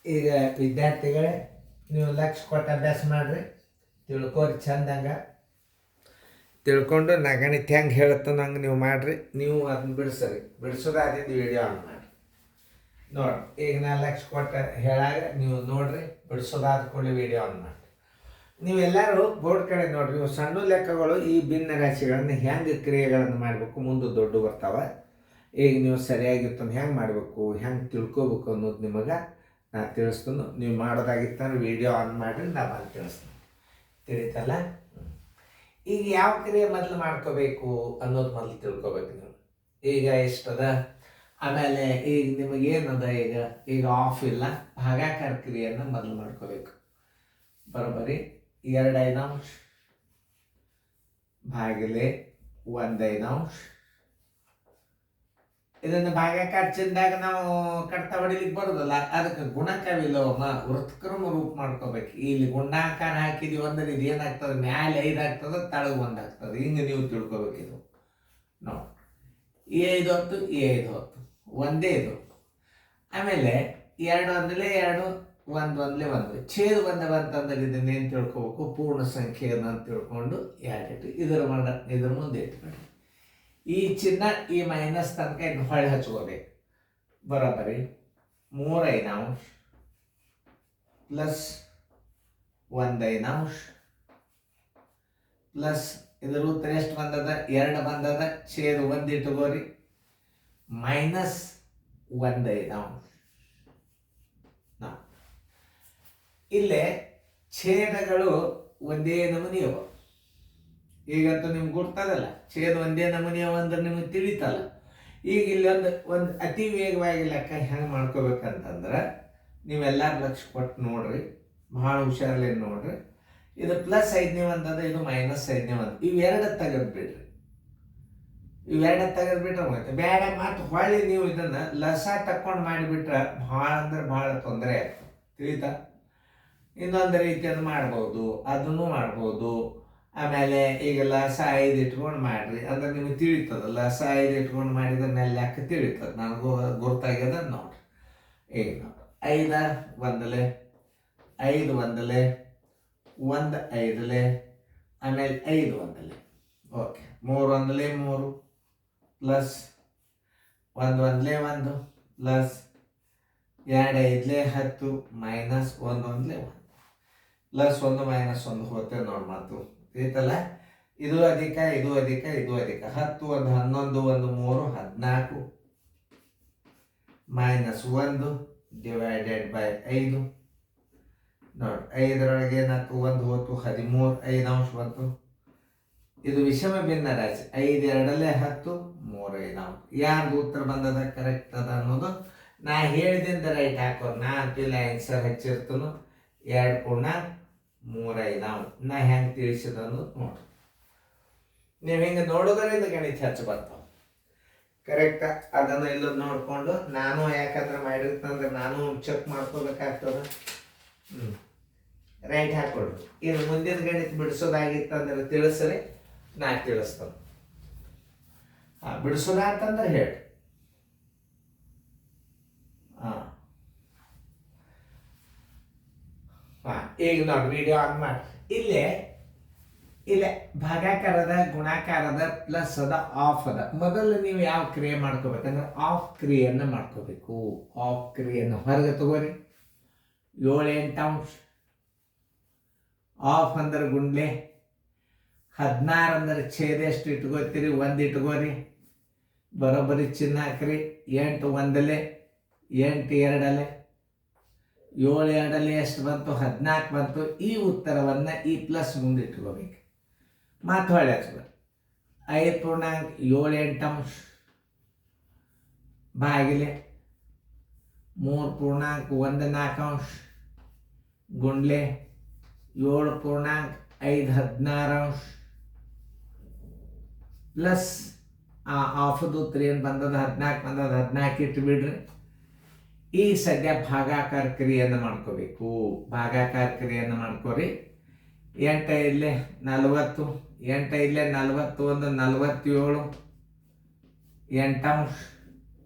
ಈಗ ವಿದ್ಯಾರ್ಥಿಗಳೇ, ನೀವು ಲಕ್ಷ ಕೊಟ್ಟು ಅಭ್ಯಾಸ ಮಾಡಿರಿ, ತಿಳ್ಕೊರಿ ಚಂದಂಗ. ತಿಳ್ಕೊಂಡು ನಾ ಗಣಿತ ಹೆಂಗೆ ಹೇಳುತ್ತೋ ನಂಗೆ ನೀವು ಮಾಡಿರಿ. ನೀವು ಅದನ್ನ ಬಿಡಿಸ್ರಿ, ಬಿಡಿಸೋದಾದಿಂದ ವಿಡಿಯೋ ಆನ್ ಮಾಡಿ ನೋಡಿ. ಈಗ ನಾ ಲಕ್ಷ ಕೊಟ್ಟು ಹೇಳಾಗ ನೀವು ನೋಡಿರಿ, ಬಿಡಿಸೋದಾದ ಕೂಡಲೇ ವಿಡಿಯೋ ಆನ್ ಮಾಡಿ. ನೀವೆಲ್ಲರೂ ಬೋರ್ಡ್ ಕಡೆ ನೋಡಿರಿ. ಇವು ಸಣ್ಣ ಲೆಕ್ಕಗಳು, ಈ ಭಿನ್ನ ರಾಶಿಗಳನ್ನು ಹೆಂಗೆ ಕ್ರಿಯೆಗಳನ್ನು ಮಾಡಬೇಕು, ಮುಂದೆ ದೊಡ್ಡ ಬರ್ತಾವೆ. ಈಗ ನೀವು ಸರಿಯಾಗಿರ್ತಂದು ಹೆಂಗೆ ಮಾಡಬೇಕು, ಹೆಂಗೆ ತಿಳ್ಕೊಬೇಕು ಅನ್ನೋದು ನಿಮಗೆ ನಾ ತಿಳಿಸ್ತೀನಿ. ನೀವು ಮಾಡೋದಾಗಿತ್ತಂದ್ರೆ ವಿಡಿಯೋ ಆನ್ ಮಾಡಿರಿ, ನಾ ಬಂದು ತಿಳಿಸ್ತೀನಿ. ತಿಳಿತಲ್ಲ? ಈಗ ಯಾವ ಕ್ರಿಯೆ ಮೊದಲು ಮಾಡ್ಕೋಬೇಕು ಅನ್ನೋದು ಮೊದಲು ತಿಳ್ಕೊಬೇಕು ನೀವು. ಈಗ ಎಷ್ಟದ, ಆಮೇಲೆ ಈಗ ನಿಮಗೇನದ, ಈಗ ಆಫ್ ಇಲ್ಲ, ಭಾಗಾಕಾರ ಕ್ರಿಯೆಯನ್ನು ಮೊದಲು ಮಾಡ್ಕೋಬೇಕು. ಬರೋಬ್ಬರಿ 2/5 ಭಾಗಿಲೆ 1/5. ಇದನ್ನು ಭಾಗಾಕಾರ ಚಿಂದಾಗ ನಾವು ಕಡ್ತಾ ಹೊಡಿಲಿಕ್ಕೆ ಬರೋದಲ್ಲ, ಅದಕ್ಕೆ ಗುಣಕ ವಿಲೋಮ ವೃತ್ಕರ್ಮ ರೂಪ ಮಾಡ್ಕೋಬೇಕು. ಇಲ್ಲಿ ಗುಣಾಕಾರ ಹಾಕಿದೀವಿ ಅಂದ್ರೆ ಇದು ಏನಾಗ್ತದೆ, ಮ್ಯಾಲೆ 5 ಆಗ್ತದೆ, ತಳಗ 1 ಆಗ್ತದೆ. ಹಿಂಗೆ ನೀವು ತಿಳ್ಕೊಬೇಕು. ಇದು ನೋಡಿ, ಈ 5 ಹೊತ್ತು, ಈ 5 ಹೊತ್ತು ಒಂದೇ ಇದು. ಆಮೇಲೆ 2 ಒಂದಲೇ 2, 1 ಒಂದಲೇ 1. ಛೇದ ಬಂತಂದ್ರೆ ಇದನ್ನೇನು ತಿಳ್ಕೊಬೇಕು, ಪೂರ್ಣ ಸಂಖ್ಯೆ ಅಂತ ತಿಳ್ಕೊಂಡು 2 ಇದ್ರ ಮುಂದೆ ಇಟ್ಕೊಳ್ಳಿ. ಈ ಚಿನ್ನ ಈ ಮೈನಸ್ ತನಕ ಇನ್ನು ಹೊಳೆ ಹಚ್ಕೋಬೇಕು. ಬರೋಬ್ಬರಿ 3/5 ಪ್ಲಸ್ 1/5 ಪ್ಲಸ್ ಇದರ ಉತ್ತರ ಎಷ್ಟು ಬಂದದ, 2 ಬಂದದ. ಛೇದ 1 ಇಟ್ಕೋರಿ, ಮೈನಸ್ 1/5. ಇಲ್ಲೇ ಛೇದಗಳು ಒಂದೇ ನಮೂನಿ ಅವ. ಈಗಂತೂ ನಿಮ್ಗೆ ಗೊತ್ತದಲ್ಲ, ಛೇದ ಒಂದೇ ನಮೂನಿ ಅವ ಅಂದ್ರೆ ನಿಮಗೆ ತಿಳಿತಲ್ಲ. ಈಗ ಇಲ್ಲಿ ಒಂದು ಅತಿ ವೇಗವಾಗಿ ಲೆಕ್ಕ ಹೆಂಗೆ ಮಾಡ್ಕೋಬೇಕಂತಂದ್ರೆ, ನೀವೆಲ್ಲರೂ ಲಕ್ಷ ಕೊಟ್ಟು ನೋಡ್ರಿ, ಭಾಳ ಹುಷಾರಲ್ಲಿ ನೋಡ್ರಿ. ಇದು ಪ್ಲಸ್ 5ನೇ ಒಂದದ, ಇದು ಮೈನಸ್ 5ನೇ ಒಂದು. ಇವೆರಡು ತೆಗೆದ್ಬಿಡ್ರಿ. ಇವೆರಡು ತೆಗೆದ್ಬಿಟ್ರೆ ಹೋಗುತ್ತೆ. ಬೇಡ ಮತ್ತು ಹೊಳ್ಳಿ ನೀವು ಇದನ್ನು ಲಸ ತಕ್ಕೊಂಡು ಮಾಡಿಬಿಟ್ರೆ ಭಾಳ ಅಂದ್ರೆ ಭಾಳ ತೊಂದರೆ ಆಗ್ತದೆ. ತಿಳಿತಾ? ಇನ್ನೊಂದು ರೀತಿಯನ್ನು ಮಾಡ್ಬೋದು, ಅದನ್ನು ಮಾಡ್ಬೋದು. ಆಮೇಲೆ ಈಗ ಲಸ 5 ಇಟ್ಕೊಂಡು ಮಾಡ್ರಿ ಅಂದ್ರೆ ನಿಮಗೆ ತಿಳಿತದ. ಲಸ 5 ಇಟ್ಕೊಂಡು ಮಾಡಿದ್ರೆ ಮೇಲೆ ಲೆಕ್ಕ ತಿಳಿತದೆ. ನನಗೂ ಗೊತ್ತಾಗ್ಯದ ನೋಡ್ರಿ. ಈಗ ನೋಡಿ, 5 ಒಂದಲೆ 5 ಒಂದಲೆ 1 5ಲೆ, ಆಮೇಲೆ 5 ಒಂದಲೆ. ಓಕೆ, 3 ಒಂದಲೆ 3 ಪ್ಲಸ್ 1 ಒಂದಲೆ 1 ಪ್ಲಸ್ 2 5ಲೆ 10 ಮೈನಸ್ 1 ಒಂದಲೆ 1 ಪ್ಲಸ್ 1 ಮೈನಸ್ 1 ಹೋಗ್ತೇವೆ ನೋಡಿ. ಮಾತು ತಿಳಿತಲ್ಲ? ಇದು ಅಧಿಕ, ಇದು ಅಧಿಕ, ಇದು ಅಧಿಕ. 10 1 11 1 3 14 ಮೈನಸ್ 1 ಡಿವೈಡೆಡ್ ಬೈ 5 ನೋಡಿ. 5ರೊಳಗೆ 4 1 ಹೋತು, 13 5 ಬಂತು. ಇದು ವಿಷಮ ಭಿನ್ನ ರಾಶಿ. 5 2ಲೆ 10 3 5. ಯಾರ್ದು ಉತ್ತರ ಬಂದದ ಕರೆಕ್ಟ್ ಅದ ಅನ್ನೋದು ನಾ ಹೇಳಿದಿಂದ ರೈಟ್ ಹಾಕೋರು. ನಾ ಅಂತಿಲ್ಲ ಆನ್ಸರ್ ಹಚ್ಚಿರ್ತನು. 2 ಪೂರ್ಣ 3 5. ನಾ ಹೆಂಗೆ ತಿಳಿಸಿದ ಅನ್ನೋದು ನೋಡ್ರಿ. ನೀವು ಹಿಂಗೆ ನೋಡೋದ್ರಿಂದ ಗಣಿತ ಹೆಚ್ಚು ಬರ್ತಾವೆ. ಕರೆಕ್ಟಾ? ಅದನ್ನು ಇಲ್ಲ ನೋಡಿಕೊಂಡು ನಾನು ಯಾಕಂದ್ರೆ ಮಾಡಿರ್ತಂದ್ರೆ ನಾನು ಚೆಕ್ ಮಾಡ್ಕೋಬೇಕಾಗ್ತದೆ. ರೈಟ್ ಹಾಕೊಡ್ರಿ. ಇನ್ನು ಮುಂದಿನ ಗಣಿತ ಬಿಡಿಸೋದಾಗಿತ್ತಂದ್ರೆ ತಿಳಿಸ್ರಿ, ನಾ ತಿಳಿಸ್ತೇನೆ. ಬಿಡಿಸೋದಾತಂದ್ರೆ ಹೇಳಿ. ಈಗ ನೋಡಿ, ವಿಡಿಯೋ ಆನ್ ಮಾಡಿ. ಇಲ್ಲೇ ಭಾಗಾಕಾರದ, ಗುಣಾಕಾರದ, ಪ್ಲಸ್ ಅದ, ಆಫ್ ಅದ. ಮೊದಲು ನೀವು ಯಾವ ಕ್ರಿಯೆ ಮಾಡ್ಕೋಬೇಕಂದ್ರೆ ಆಫ್ ಕ್ರಿಯೆಯನ್ನು ಮಾಡ್ಕೋಬೇಕು. ಆಫ್ ಕ್ರಿಯೆಯನ್ನು ಹೊರಗೆ ತಗೋರಿ. 7 8 ಆಫ್ ಅಂದ್ರೆ ಗುಂಡ್ಲೆ. 16 ಅಂದ್ರೆ ಛೇದ ಎಷ್ಟು ಇಟ್ಕೋತೀರಿ, 1 ಇಟ್ಕೋರಿ. ಬರೋಬ್ಬರಿ ಚಿನ್ನ ಹಾಕ್ರಿ. 8 ಒಂದಲೆ 8 2ಲೆ 7 2ಲೆ ಎಷ್ಟು ಬಂತು, 14 ಬಂತು. ಈ ಉತ್ತರವನ್ನು ಈ ಪ್ಲಸ್ ಮುಂದೆ ಇಟ್ಕೋಬೇಕು. ಮಾತು ಹೊಳೆ ಹಚ್ಬೇಕು. 5 ಪೂರ್ಣಾಂಕ 7 8 ಭಾಗಿಲೆ 3 ಪೂರ್ಣಾಂಕ 1 4 ಗುಂಡ್ಲೆ 7 ಪೂರ್ಣಾಂಕ 5 16 ಪ್ಲಸ್ ಆಫದು 3 ಏನು ಬಂದದ, 14 ಬಂದದ. 14 ಇಟ್ಟು ಬಿಡ್ರಿ. ಈ ಸದ್ಯ ಭಾಗಾಕಾರ ಕ್ರಿಯೆಯನ್ನು ಮಾಡ್ಕೋಬೇಕು. ಭಾಗಾಕಾರ ಕ್ರಿಯೆಯನ್ನು ಮಾಡ್ಕೋರಿ. 8 5ಲೆ 40, 8 5ಲೆ 41 47 8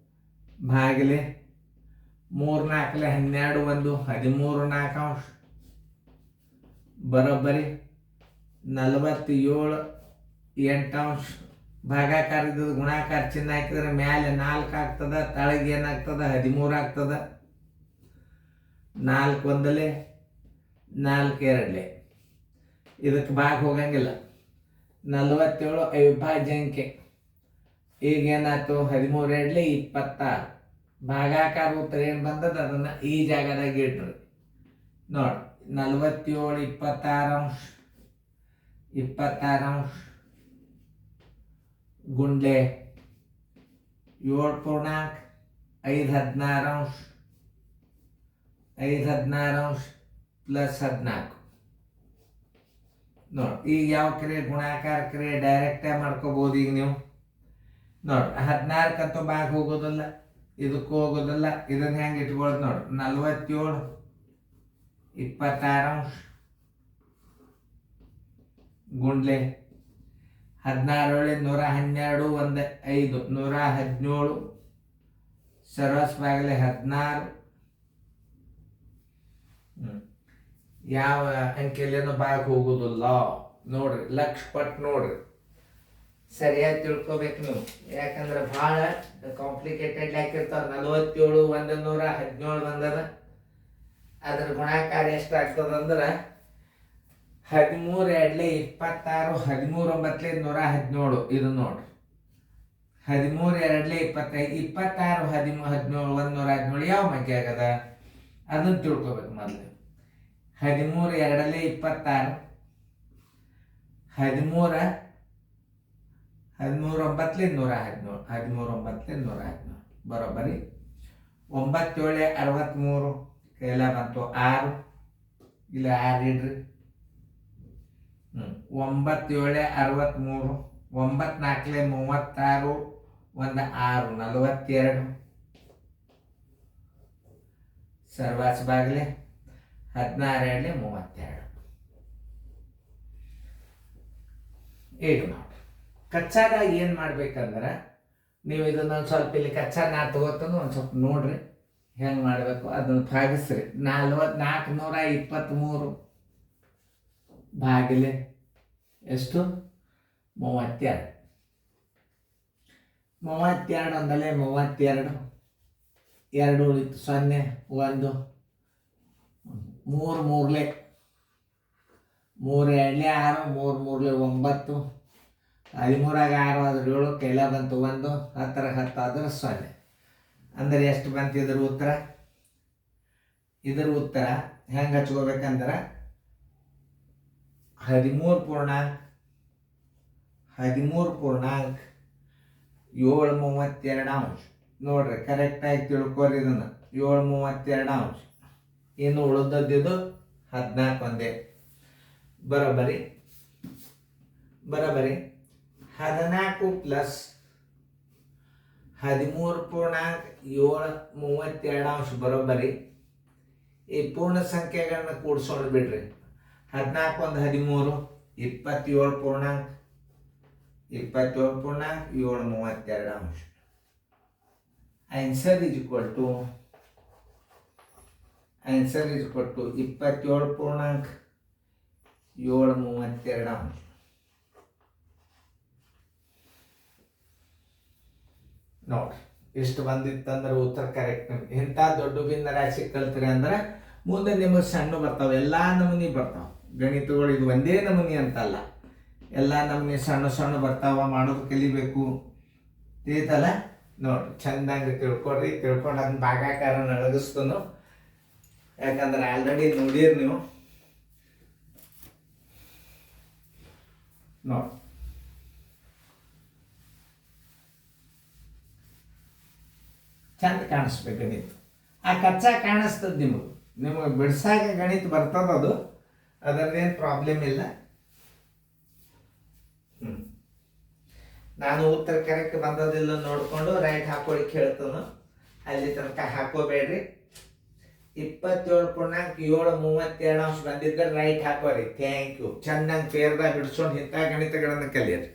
ಭಾಗಿಲೆ 3 4 12 1 13 4 ಬರೋಬ್ಬರಿ 47 8 ಭಾಗಾಕಾರ ಇದ್ದದ್ದು ಗುಣಾಕಾರ ಚಿಹ್ನೆ ಹಾಕಿದ್ರೆ ಮ್ಯಾಲೆ 4 ಆಗ್ತದ, ತಳಗೆ ಏನಾಗ್ತದ 13 ಆಗ್ತದ. 4 1 4 2 ಇದಕ್ಕೆ ಭಾಗ ಹೋಗಂಗಿಲ್ಲ. 47 ಅವಿಭಾಜ್ಯ ಅಂಕೆ. ಈಗ ಏನಾಯ್ತು 13 2 26 ಭಾಗಾಕಾರ ಉತ್ತರ ಏನು ಬಂದದ ಅದನ್ನ ಈ ಜಾಗದಾಗ ಇಟ್ರಿ ನೋಡಿ. 47 26 ಗುಂಡ್ಲೆ 7 ಪೂರ್ಣಾಂಕ 5 16 5 16 ಪ್ಲಸ್ 14 ನೋಡಿ. ಈಗ ಯಾವ ಕ್ರಿಯೆ ಗುಣಾಕಾರ ಕ್ರಿಯೆ ಡೈರೆಕ್ಟಾಗಿ ಮಾಡ್ಕೋಬೋದು. ಈಗ ನೀವು ನೋಡಿ 14 ಭಾಗ ಹೋಗೋದಿಲ್ಲ, ಇದಕ್ಕೂ ಹೋಗೋದಿಲ್ಲ. ಇದನ್ನ ಹೆಂಗೆ ಇಟ್ಕೊಳ್ಳೋದು ನೋಡಿ. 47 26 ಗುಂಡ್ಲೆ 16 112 1 5 117 ಸರ್ವಸ್ ಬಾಗಿಲೆ 16. ಯಾವ ಅಂಕೆಯಲ್ಲೇನು ಭಾಗ ಹೋಗುದಿಲ್ಲ ನೋಡ್ರಿ. ಲಕ್ಷ ಪಟ್ಟು ನೋಡ್ರಿ, ಸರಿಯಾಗಿ ತಿಳ್ಕೊಬೇಕು ನೀವು. ಯಾಕಂದ್ರೆ ಭಾಳ ಕಾಂಪ್ಲಿಕೇಟೆಡ್ ಹಾಕಿರ್ತಾವ. 47 117 ಬಂದದ. ಅದ್ರ ಗುಣಾಕಾರ ಎಷ್ಟಾಗ್ತದಂದ್ರೆ 13 2 26 13 9 117. ಇದು ನೋಡ್ರಿ 13 2 25 26 13 17 117 ಯಾವ ಸಂಖ್ಯೆ ಆಗದ ಅದನ್ನ ತಿಳ್ಕೊಬೇಕು ಮೊದಲು. 13 2 26 13 9 117 13 9 117 ಬರೋಬ್ಬರಿ. 9 7 63 ಕೈಲ ಬಂತು 6 ಇಲ್ಲ 6 ಇಡ್ರಿ. 9 7 63 9 4 36 1 6 42 ಸರ್ವಾಸ್ ಬಾಗ್ಲೆ 16 2 32. ಈಗ ನೋಡಿ ಕಚ್ಚಾದಾಗ ಏನು ಮಾಡ್ಬೇಕಂದ್ರೆ ನೀವು ಇದನ್ನೊಂದು ಸ್ವಲ್ಪ ಇಲ್ಲಿ ಕಚ್ಚಾ ನಾ ತಗೋತಂದು ಒಂದು ಸ್ವಲ್ಪ ನೋಡ್ರಿ ಹೆಂಗೆ ಮಾಡಬೇಕು. ಅದನ್ನು ಭಾಗಿಸ್ರಿ. 423 ಭಾಗಿಲೆ ಎಷ್ಟು 32. 32 ಒಂದಲೇ 32 2 ಉಳಿತು 0 1 3 3 3 2 6 3 3 9 13 6 ಆದ್ರೆ 7 ಕೈಲ ಬಂತು 1 10 10 ಆದ್ರೆ 0. ಅಂದರೆ ಎಷ್ಟು ಬಂತು ಇದ್ರ ಉತ್ತರ? ಇದ್ರ ಉತ್ತರ ಹೆಂಗೆ ಹಚ್ಕೋಬೇಕಂದ್ರೆ 13 ಪೂರ್ಣಾಂಕ 732 ನೋಡ್ರಿ. ಕರೆಕ್ಟಾಗಿ ತಿಳ್ಕೊರಿ ಇದನ್ನು. 732 ಇನ್ನು ಉಳಿದದ್ದು 14 ಒಂದೇ. ಬರೋಬ್ಬರಿ 14 ಪ್ಲಸ್ 13.732 ಬರೋಬ್ಬರಿ. ಈ ಪೂರ್ಣ ಸಂಖ್ಯೆಗಳನ್ನ ಕೂಡಿಸೋಣ ಬಿಡ್ರಿ. 14 1 13 27.732. Answer is equal to 27.732. ನೋಡ್ರಿ ಇಷ್ಟು ಬಂದಿತ್ತಂದ್ರೆ ಉತ್ತರ ಕರೆಕ್ಟ್. ಇಂಥ ದೊಡ್ಡ ಭಿನ್ನ ರಾಶಿ ಕಲ್ತ್ರಿ ಅಂದ್ರೆ ಮುಂದೆ ನಿಮಗೆ ಸಣ್ಣ ಬರ್ತಾವೆ, ಎಲ್ಲ ನಮೂನಿ ಬರ್ತಾವೆ ಗಣಿತಗಳು. ಇದು ಒಂದೇ ನಮೂನಿ ಅಂತಲ್ಲ, ಎಲ್ಲ ನಮೂನಿ ಸಣ್ಣ ಸಣ್ಣ ಬರ್ತಾವ. ಮಾಡೋದು ಕಲಿಬೇಕು ತಿಳಿತಲ್ಲ. ನೋಡ್ರಿ ಚಂದಂಗೆ ತಿಳ್ಕೊಡ್ರಿ. ತಿಳ್ಕೊಂಡು ಅದನ್ನ ಭಾಗಾಕಾರ ನಡಗಿಸ್ತನು. ಯಾಕಂದ್ರೆ ಆಲ್ರೆಡಿ ನೋಡಿರಿ ನೀವು. ನೋಡಿ ಚಂದ ಕಾಣಿಸ್ಬೇಕು ಗಣಿತ. ಆ ಕಚ್ಚಾ ಕಾಣಿಸ್ತದ ನಿಮಗೆ ಬಿಡ್ಸಾಗ ಗಣಿತ ಬರ್ತದ. ಅದರದ್ದೇನು ಪ್ರಾಬ್ಲಮ್ ಇಲ್ಲ. ನಾನು ಉತ್ತರ ಕರೆಕ್ಟ್ ಬಂದದಿಲ್ಲ ನೋಡಿಕೊಂಡು ರೈಟ್ ಹಾಕೊಳ್ಳಿಕ್ಕೆ ಹೇಳ್ತಾನು. ಅಲ್ಲಿ ತನಕ ಹಾಕೋಬೇಡ್ರಿ. 27.732 ಬಂದಿದ್ರೆ ರೈಟ್ ಹಾಕೋರಿ. Thank you. ಚೆನ್ನಾಗಿ ಫೇರ್ದಾಗ ಬಿಡಿಸ್ಕೊಂಡು ಇಂಥ ಗಣಿತಗಳನ್ನು ಕಲಿಯಿರಿ.